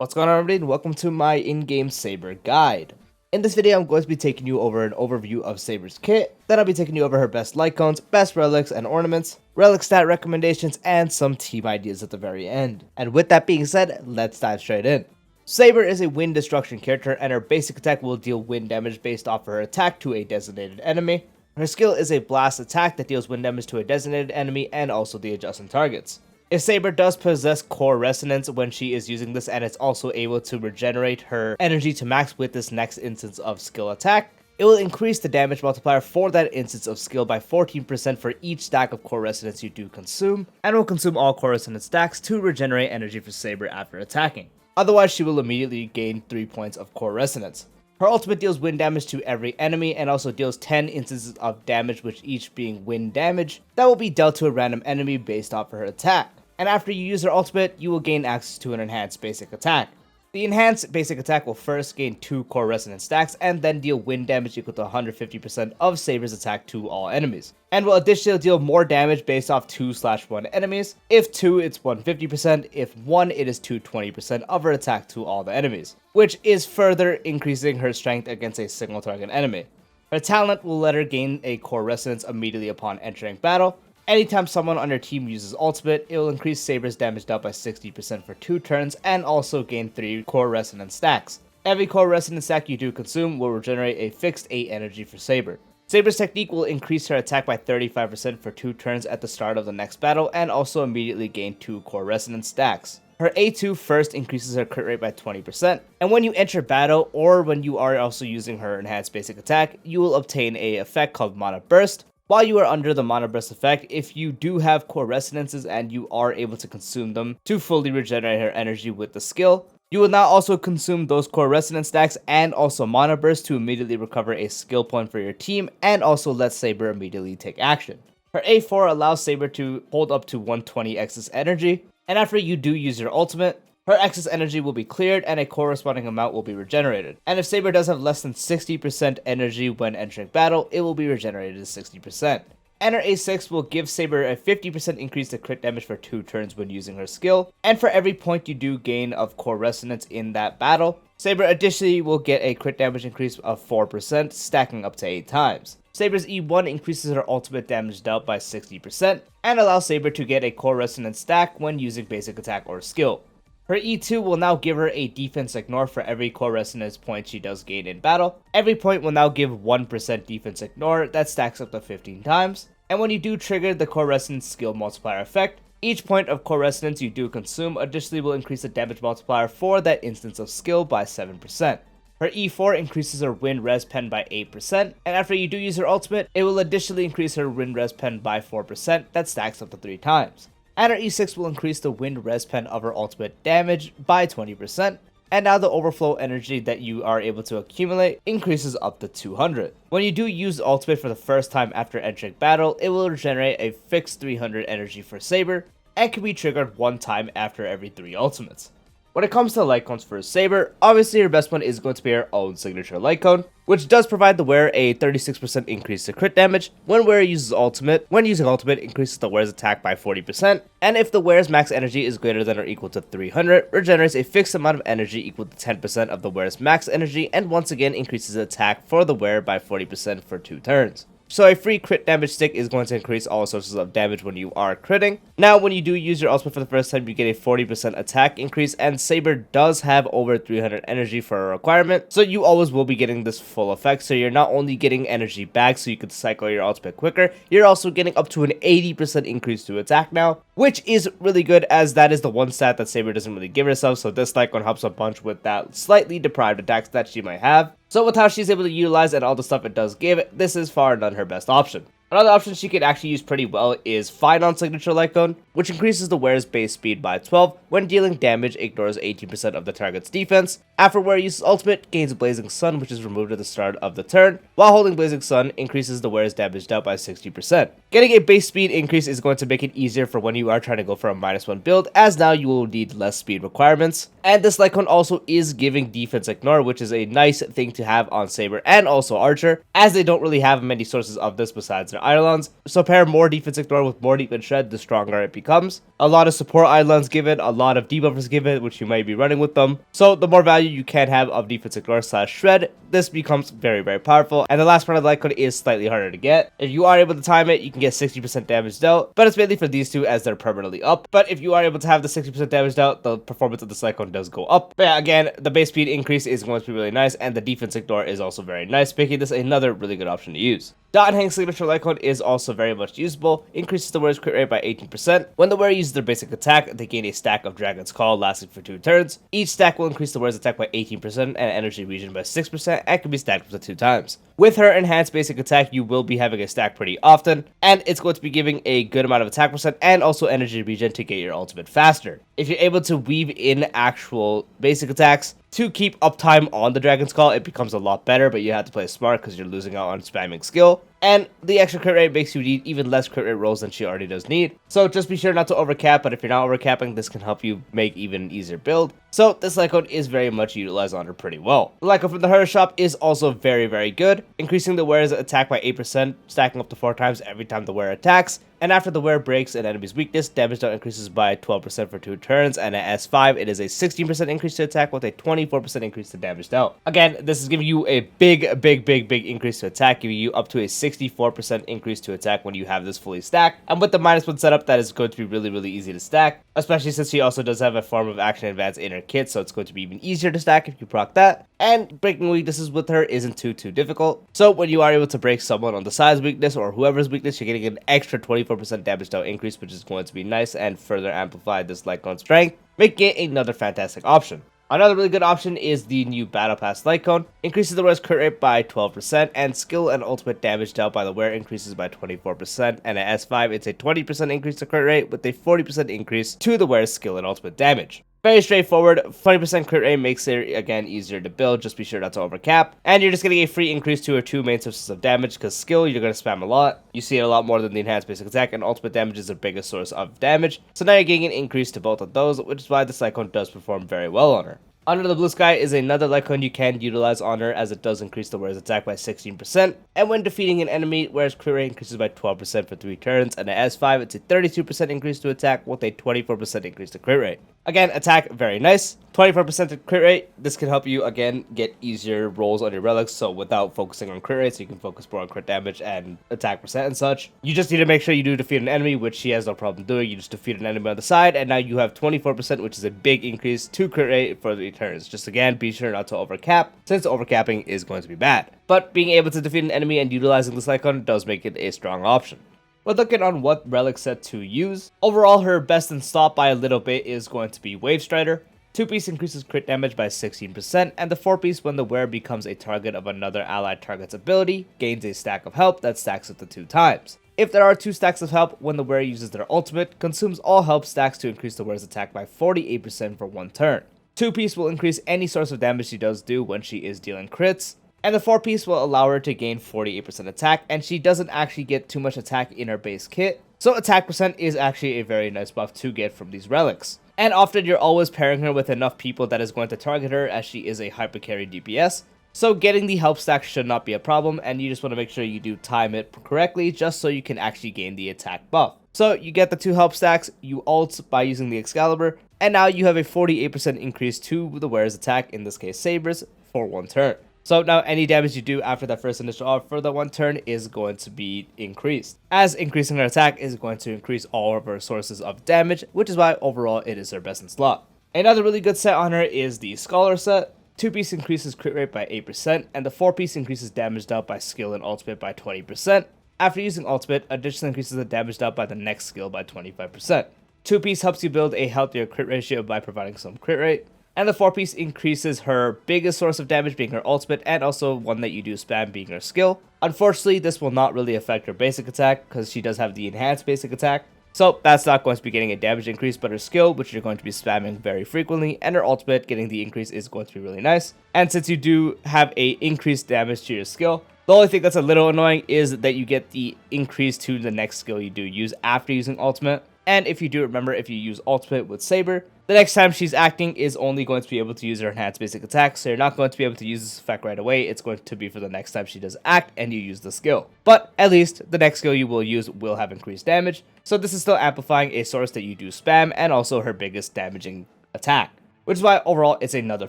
What's going on, everybody, and welcome to my in-game Saber guide. In this video, I'm going to be taking you over an overview of Saber's kit, then I'll be taking you over her best Lightcones, best relics and ornaments, relic stat recommendations, and some team ideas at the very end. And with that being said, let's dive straight in. Saber is a wind destruction character, and her basic attack will deal wind damage based off of her attack to a designated enemy. Her skill is a blast attack that deals wind damage to a designated enemy and also the adjacent targets. If Saber does possess core resonance when she is using this, and it's also able to regenerate her energy to max with this next instance of skill attack, it will increase the damage multiplier for that instance of skill by 14% for each stack of core resonance you do consume, and will consume all core resonance stacks to regenerate energy for Saber after attacking. Otherwise, she will immediately gain 3 points of core resonance. Her ultimate deals wind damage to every enemy and also deals 10 instances of damage, which each being wind damage, that will be dealt to a random enemy based off of her attack. And after you use her ultimate, you will gain access to an enhanced basic attack. The enhanced basic attack will first gain 2 core resonance stacks and then deal wind damage equal to 150% of Saber's attack to all enemies. And will additionally deal more damage based off 2/1 enemies. If 2, it's 150%, if 1, it is 220% of her attack to all the enemies, which is further increasing her strength against a single target enemy. Her talent will let her gain a core resonance immediately upon entering battle. Anytime someone on your team uses ultimate, it will increase Saber's damage dealt by 60% for 2 turns and also gain 3 core resonance stacks. Every core resonance stack you do consume will regenerate a fixed 8 energy for Saber. Saber's technique will increase her attack by 35% for 2 turns at the start of the next battle and also immediately gain 2 core resonance stacks. Her A2 first increases her crit rate by 20%, and when you enter battle or when you are also using her enhanced basic attack, you will obtain a effect called Mana Burst. While you are under the Mana Burst effect, if you do have core resonances and you are able to consume them to fully regenerate her energy with the skill, you will now also consume those core resonance stacks and also Mana Burst to immediately recover a skill point for your team and also let Saber immediately take action. Her A4 allows Saber to hold up to 120 excess energy, and after you do use your ultimate, her excess energy will be cleared and a corresponding amount will be regenerated. And if Saber does have less than 60% energy when entering battle, it will be regenerated to 60%. And her A6 will give Saber a 50% increase to crit damage for 2 turns when using her skill. And for every point you do gain of core resonance in that battle, Saber additionally will get a crit damage increase of 4%, stacking up to 8 times. Saber's E1 increases her ultimate damage dealt by 60% and allows Saber to get a core resonance stack when using basic attack or skill. Her E2 will now give her a defense ignore for every core resonance point she does gain in battle. Every point will now give 1% defense ignore that stacks up to 15 times. And when you do trigger the core resonance skill multiplier effect, each point of core resonance you do consume additionally will increase the damage multiplier for that instance of skill by 7%. Her E4 increases her wind res pen by 8%, and after you do use her ultimate, it will additionally increase her wind res pen by 4% that stacks up to 3 times. And her E6 will increase the wind res pen of her ultimate damage by 20%, and now the overflow energy that you are able to accumulate increases up to 200. When you do use ultimate for the first time after entering battle, it will regenerate a fixed 300 energy for Saber, and can be triggered 1 time after every 3 ultimates. When it comes to Lightcones for Saber, obviously her best one is going to be her own signature Lightcone, which does provide the wearer a 36% increase to crit damage. When wearer uses ultimate, when using ultimate, increases the wearer's attack by 40%, and if the wearer's max energy is greater than or equal to 300, regenerates a fixed amount of energy equal to 10% of the wearer's max energy, and once again increases attack for the wearer by 40% for 2 turns. So a free crit damage stick is going to increase all sources of damage when you are critting. Now when you do use your ultimate for the first time, you get a 40% attack increase, and Saber does have over 300 energy for a requirement, so you always will be getting this full effect. So you're not only getting energy back so you can cycle your ultimate quicker, you're also getting up to an 80% increase to attack now, which is really good as that is the one stat that Saber doesn't really give herself, so this Lightcone helps a bunch with that slightly deprived attacks that she might have. So with how she's able to utilize and all the stuff it does give, this is far and none her best option. Another option she could actually use pretty well is Fine on Signature Lightcone, which increases the wearer's base speed by 12. When dealing damage, ignores 18% of the target's defense. After wearer uses ultimate, gains Blazing Sun, which is removed at the start of the turn. While holding Blazing Sun, increases the wearer's damage dealt by 60%. Getting a base speed increase is going to make it easier for when you are trying to go for a -1 build, as now you will need less speed requirements. And this Lightcone also is giving defense ignore, which is a nice thing to have on Saber and also Archer, as they don't really have many sources of this besides their Eidolons. So pair more defense ignore with more defense shred, the stronger it becomes. A lot of support Eidolons give it, a lot of debuffers give it, which you might be running with them. So the more value you can have of defense ignore / shred, this becomes very, very powerful. And the last part of the Lightcone is slightly harder to get. If you are able to time it, you can get 60% damage dealt, but it's mainly for these two as they're permanently up. But if you are able to have the 60% damage dealt, the performance of the Lightcone does go up. But yeah, again, the base speed increase is going to be really nice, and the defense ignore is also very nice, making this another really good option to use. Dot and Hang Signature Lightcone is also very much usable, increases the wearer's crit rate by 18%. When the wearer uses their basic attack, they gain a stack of Dragon's Call lasting for 2 turns. Each stack will increase the wearer's attack by 18% and energy regen by 6%, and can be stacked up to 2 times. With her enhanced basic attack, you will be having a stack pretty often, and it's going to be giving a good amount of attack percent and also energy regen to get your ultimate faster. If you're able to weave in actual basic attacks to keep uptime on the Dragon's Call, it becomes a lot better, but you have to play smart because you're losing out on spamming skill. And the extra crit rate makes you need even less crit rate rolls than she already does need. So just be sure not to overcap, but if you're not overcapping, this can help you make even an easier build. So this Lightcone is very much utilized on her pretty well. The Lightcone from the Herder shop is also very, very good, increasing the wearer's attack by 8%, stacking up to 4 times every time the wearer attacks. And after the wearer breaks an enemy's weakness, damage dealt increases by 12% for 2 turns, and at S5, it is a 16% increase to attack with a 24% increase to damage dealt. Again, this is giving you a big increase to attack, giving you up to a 64% increase to attack when you have this fully stacked. And with the -1 setup, that is going to be really easy to stack, especially since she also does have a form of action advance in her kit, so it's going to be even easier to stack if you proc that. And breaking weaknesses with her isn't too difficult. So when you are able to break someone on the side's weakness or whoever's weakness, you're getting an extra 24% damage dealt increase, which is going to be nice and further amplify this Lightcone's strength, making it another fantastic option. Another really good option is the new Battle Pass Lightcone. Increases the wearer's crit rate by 12%, and skill and ultimate damage dealt by the wearer increases by 24%, and at S5, it's a 20% increase to crit rate with a 40% increase to the wearer's skill and ultimate damage. Very straightforward, 20% crit rate makes it, again, easier to build, just be sure not to overcap. And you're just getting a free increase to her 2 main sources of damage, because skill, you're going to spam a lot. You see it a lot more than the enhanced basic attack, and ultimate damage is the biggest source of damage. So now you're getting an increase to both of those, which is why this Lightcone does perform very well on her. Under the Blue Sky is another Lightcone you can utilize on her, as it does increase the wearer's attack by 16%, and when defeating an enemy, wearer's crit rate increases by 12% for 3 turns, and at S5, it's a 32% increase to attack with a 24% increase to crit rate. Again, attack, very nice. 24% to crit rate, this can help you, again, get easier rolls on your relics, so without focusing on crit rate, so you can focus more on crit damage and attack percent and such. You just need to make sure you do defeat an enemy, which she has no problem doing. You just defeat an enemy on the side, and now you have 24%, which is a big increase to crit rate for the turns. Just again, be sure not to overcap, since overcapping is going to be bad. But being able to defeat an enemy and utilizing this Lightcone does make it a strong option. But looking on what relic set to use, overall her best in slot by a little bit is going to be Wave Strider. 2-piece increases crit damage by 16%, and the 4-piece, when the wearer becomes a target of another allied target's ability, gains a stack of help that stacks up to 2 times. If there are 2 stacks of help, when the wearer uses their ultimate, consumes all help stacks to increase the wearer's attack by 48% for 1 turn. 2-piece will increase any source of damage she does do when she is dealing crits, and the 4-piece will allow her to gain 48% attack, and she doesn't actually get too much attack in her base kit, so attack percent is actually a very nice buff to get from these relics. And often you're always pairing her with enough people that is going to target her, as she is a hyper carry DPS, so getting the help stack should not be a problem, and you just want to make sure you do time it correctly just so you can actually gain the attack buff. So you get the 2 help stacks, you ult by using the Excalibur, and now you have a 48% increase to the wearer's attack, in this case Saber's, for 1 turn. So now any damage you do after that first initial ult for the 1 turn is going to be increased, as increasing her attack is going to increase all of her sources of damage, which is why overall it is her best in slot. Another really good set on her is the Scholar set. 2-piece increases crit rate by 8%, and the 4-piece increases damage dealt by skill and ultimate by 20%. After using ultimate, additionally increases the damage dealt by the next skill by 25%. 2-piece helps you build a healthier crit ratio by providing some crit rate. And the 4-piece increases her biggest source of damage being her ultimate, and also one that you do spam being her skill. Unfortunately, this will not really affect her basic attack, because she does have the enhanced basic attack. So that's not going to be getting a damage increase, but her skill, which you're going to be spamming very frequently, and her ultimate, getting the increase is going to be really nice. And since you do have a increased damage to your skill, The only thing that's a little annoying is that you get the increase to the next skill you do use after using ultimate. And if you do remember, if you use ultimate with Saber, the next time she's acting is only going to be able to use her enhanced basic attack, so you're not going to be able to use this effect right away. It's going to be for the next time she does act and you use the skill. But at least the next skill you will use will have increased damage, so this is still amplifying a source that you do spam and also her biggest damaging attack, which is why overall it's another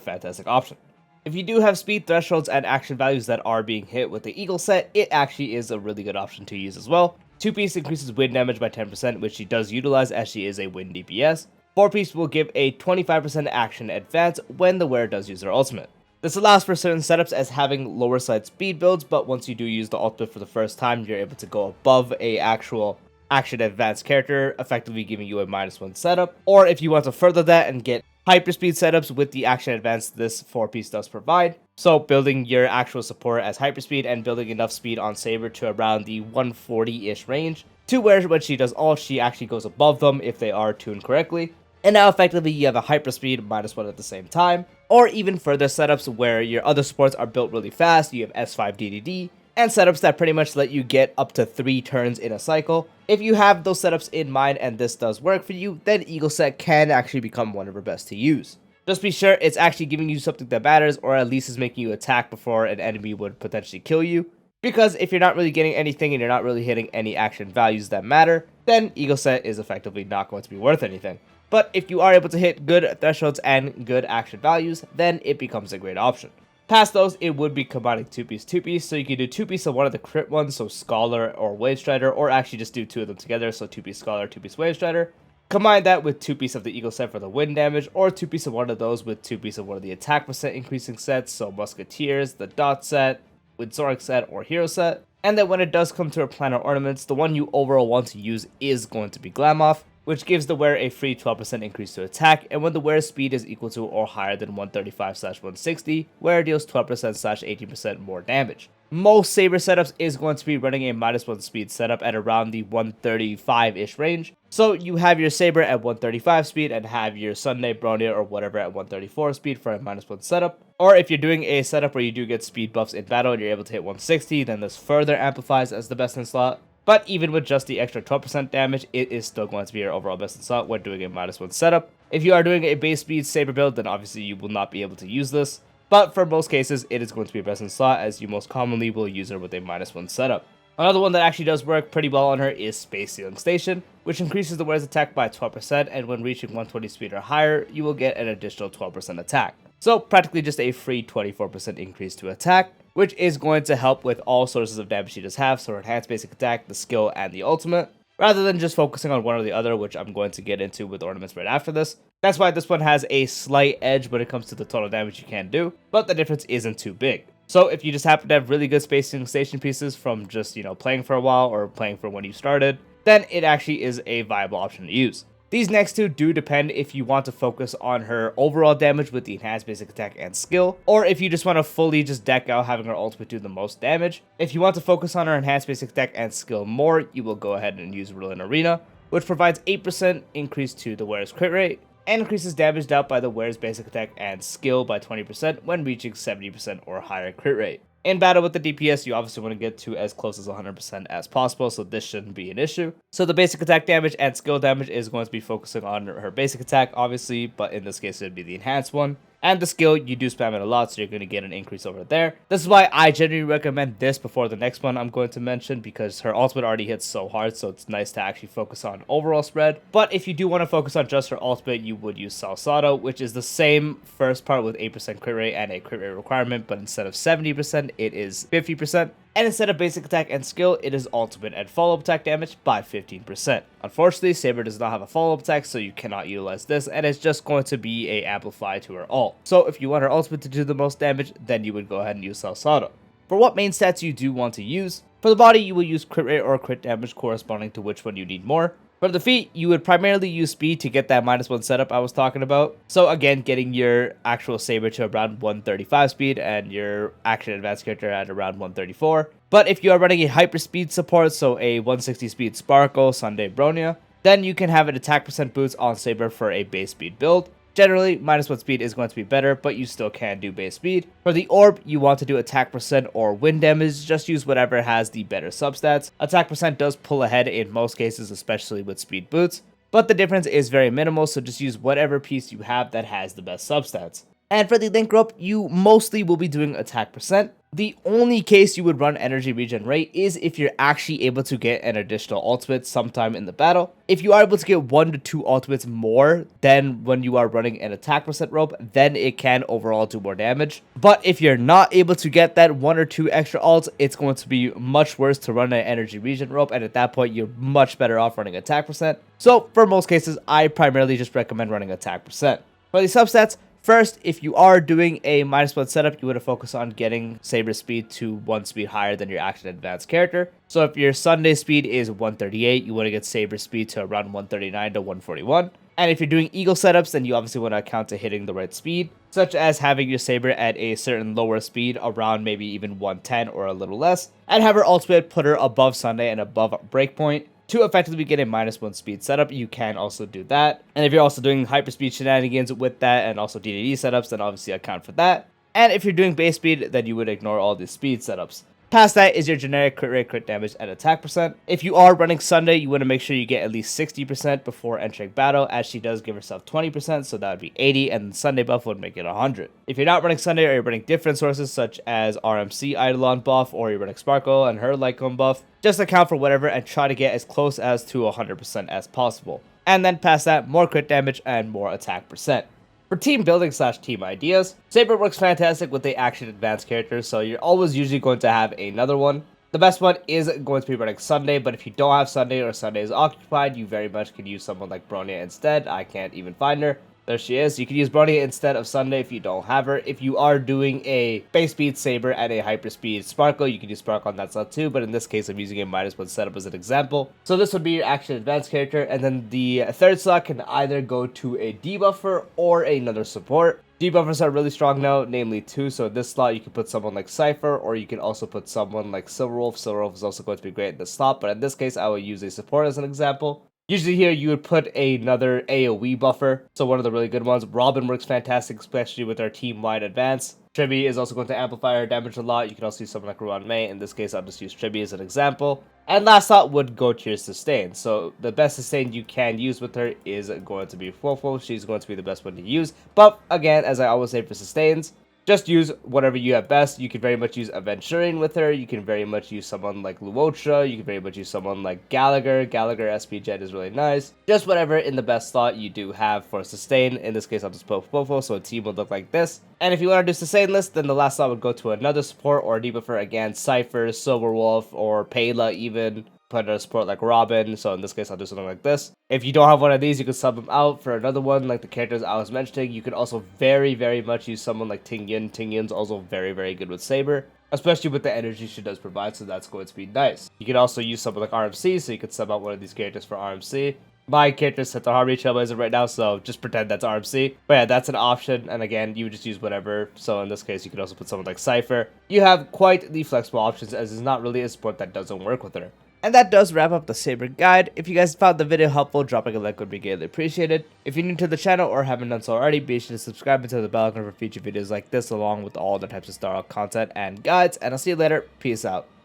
fantastic option. If you do have speed thresholds and action values that are being hit with the Eagle set, it actually is a really good option to use as well. 2-piece increases wind damage by 10%, which she does utilize as she is a wind DPS. 4-piece will give a 25% action advance when the wearer does use their ultimate. This allows for certain setups as having lower side speed builds, but once you do use the ultimate for the first time, you're able to go above a actual action advanced character, effectively giving you a -1 setup. Or if you want to further that and get hyperspeed setups with the action advance this 4-piece does provide. So building your actual support as hyperspeed and building enough speed on Saber to around the 140-ish range to where when she does ult, she actually goes above them if they are tuned correctly. And now effectively you have a hyperspeed -1 at the same time. Or even further setups where your other supports are built really fast, you have S5 DDD, and setups that pretty much let you get up to 3 turns in a cycle. If you have those setups in mind and this does work for you, then Eagle set can actually become one of your best to use. Just be sure it's actually giving you something that matters, or at least is making you attack before an enemy would potentially kill you. Because if you're not really getting anything and you're not really hitting any action values that matter, then Eagle set is effectively not going to be worth anything. But if you are able to hit good thresholds and good action values, then it becomes a great option. Past those, it would be combining 2-piece, so you can do 2-piece of one of the crit ones, so Scholar or Wave Strider, or actually just do 2 of them together, so 2-piece Scholar, 2-piece Wave Strider. Combine that with 2-piece of the Eagle set for the wind damage, or 2-piece of one of those with 2-piece of one of the attack percent increasing sets, so Musketeers, the Dot set, with Zorik set, or Hero set. And then when it does come to her Planar Ornaments, the one you overall want to use is going to be Glamoff, which gives the wearer a free 12% increase to attack, and when the wearer's speed is equal to or higher than 135/160, wearer deals 12%/18% more damage. Most Saber setups is going to be running a -1 speed setup at around the 135-ish range, so you have your Saber at 135 speed and have your Sunday, Bronya, or whatever at 134 speed for a -1 setup. Or if you're doing a setup where you do get speed buffs in battle and you're able to hit 160, then this further amplifies as the best in slot. But even with just the extra 12% damage, it is still going to be your overall best in slot when doing a -1 setup. If you are doing a base speed Saber build, then obviously you will not be able to use this. But for most cases, it is going to be best in slot, as you most commonly will use her with a -1 setup. Another one that actually does work pretty well on her is Space Ceiling Station, which increases the wearer's attack by 12%, and when reaching 120 speed or higher, you will get an additional 12% attack. So practically just a free 24% increase to attack, which is going to help with all sources of damage she does have, so her enhanced basic attack, the skill, and the ultimate, rather than just focusing on one or the other, which I'm going to get into with Ornaments right after this. That's why this one has a slight edge when it comes to the total damage you can do, but the difference isn't too big. So if you just happen to have really good spacing station pieces from just, playing for a while or playing for when you started, then it actually is a viable option to use. These next two do depend if you want to focus on her overall damage with the enhanced basic attack and skill, or if you just want to fully just deck out having her ultimate do the most damage. If you want to focus on her enhanced basic attack and skill more, you will go ahead and use Ruin Arena, which provides 8% increase to the wearer's crit rate, and increases damage dealt by the wearer's basic attack and skill by 20% when reaching 70% or higher crit rate. In battle with the DPS, you obviously want to get to as close as 100% as possible, so this shouldn't be an issue. So the basic attack damage and skill damage is going to be focusing on her basic attack, obviously, but in this case, it would be the enhanced one. And the skill, you do spam it a lot, so you're going to get an increase over there. This is why I generally recommend this before the next one I'm going to mention, because her ultimate already hits so hard, so it's nice to actually focus on overall spread. But if you do want to focus on just her ultimate, you would use Salsado, which is the same first part with 8% crit rate and a crit rate requirement, but instead of 70%, it is 50%. And instead of basic attack and skill, it is ultimate and follow-up attack damage by 15%. Unfortunately, Saber does not have a follow-up attack, so you cannot utilize this, and it's just going to be a amplify to her ult. So if you want her ultimate to do the most damage, then you would go ahead and use Salsado. For what main stats you do want to use, for the body, you will use crit rate or crit damage corresponding to which one you need more. For the feet, you would primarily use speed to get that -1 setup I was talking about. So again, getting your actual Saber to around 135 speed and your action advanced character at around 134. But if you are running a hyper speed support, so a 160 speed Sparkle, Sunday, Bronya, then you can have an attack percent boost on Saber for a base speed build. Generally, -1 speed is going to be better, but you still can do base speed. For the orb, you want to do attack percent or wind damage, just use whatever has the better substats. Attack percent does pull ahead in most cases, especially with speed boots, but the difference is very minimal, so just use whatever piece you have that has the best substats. And for the link rope, you mostly will be doing attack percent. The only case you would run energy regen rate is if you're actually able to get an additional ultimate sometime in the battle. If you are able to get 1 to 2 ultimates more than when you are running an attack percent rope, then it can overall do more damage. But if you're not able to get that 1 or 2 extra ults, it's going to be much worse to run an energy regen rope, and at that point you're much better off running attack percent. So for most cases, I primarily just recommend running attack percent. For the substats, first, if you are doing a -1 setup, you want to focus on getting Saber speed to 1 speed higher than your action advanced character. So if your Sunday speed is 138, you want to get Saber speed to around 139 to 141. And if you're doing Eagle setups, then you obviously want to account to hitting the right speed, such as having your Saber at a certain lower speed, around maybe even 110 or a little less, and have her ultimate put her above Sunday and above breakpoint. To effectively get a -1 speed setup, you can also do that. And if you're also doing hyperspeed shenanigans with that and also DDD setups, then obviously account for that. And if you're doing base speed, then you would ignore all the speed setups. Past that is your generic crit rate, crit damage, and attack percent. If you are running Sunday, you want to make sure you get at least 60% before entering battle, as she does give herself 20%, so that would be 80, and the Sunday buff would make it 100. If you're not running Sunday or you're running different sources such as RMC Eidolon buff, or you're running Sparkle and her Lightcone buff, just account for whatever and try to get as close as to 100% as possible. And then past that, more crit damage and more attack percent. For team building / team ideas, Saber works fantastic with the action advanced characters, so you're always usually going to have another one. The best one is going to be running Sunday, but if you don't have Sunday or Sunday is occupied, you very much could use someone like Bronya instead. I can't even find her. There she is. You can use Bronya instead of Sunday if you don't have her. If you are doing a base speed Saber and a hyper speed Sparkle, you can use Sparkle on that slot too, but in this case I'm using a -1 setup as an example. So this would be your action advanced character, and then the third slot can either go to a debuffer or another support. Debuffers are really strong now, namely 2, so in this slot you can put someone like Cypher, or you can also put someone like Silverwolf. Silverwolf is also going to be great in this slot, but in this case I will use a support as an example. Usually here you would put another AoE buffer, so one of the really good ones. Robin works fantastic, especially with our team-wide advance. Tribi is also going to amplify her damage a lot. You can also use someone like Ruan Mei. In this case, I'll just use Tribi as an example. And last thought would go to your sustain. So the best sustain you can use with her is going to be Fofo. She's going to be the best one to use. But again, as I always say for sustains, just use whatever you have best. You can very much use Aventurin with her. You can very much use someone like Luocha. You can very much use someone like Gallagher. Gallagher SP Jet is really nice. Just whatever in the best slot you do have for sustain. In this case, I'll just put Fofo, so a team would look like this. And if you want to do sustain list, then the last slot would go to another support or a debuffer. Again, Cypher, Silverwolf, or Payla even. Put a support like Robin, so in this case I'll do something like this. If you don't have one of these, you can sub them out for another one like the characters I was mentioning. You can also very much use someone like Ting Yin. Ting Yin's also very good with Saber, especially with the energy she does provide, so that's going to be nice. You can also use someone like RMC, so you could sub out one of these characters for RMC. My character is set to Harmony Trailblazer right now, so just pretend that's RMC. But yeah, that's an option, and again, you would just use whatever. So in this case, you could also put someone like Cypher. You have quite the flexible options, as it's not really a support that doesn't work with her. And that does wrap up the Saber guide. If you guys found the video helpful, dropping a like would be greatly appreciated. If you're new to the channel or haven't done so already, be sure to subscribe and turn the bell icon for future videos like this, along with all the types of Star Wars content and guides. And I'll see you later. Peace out.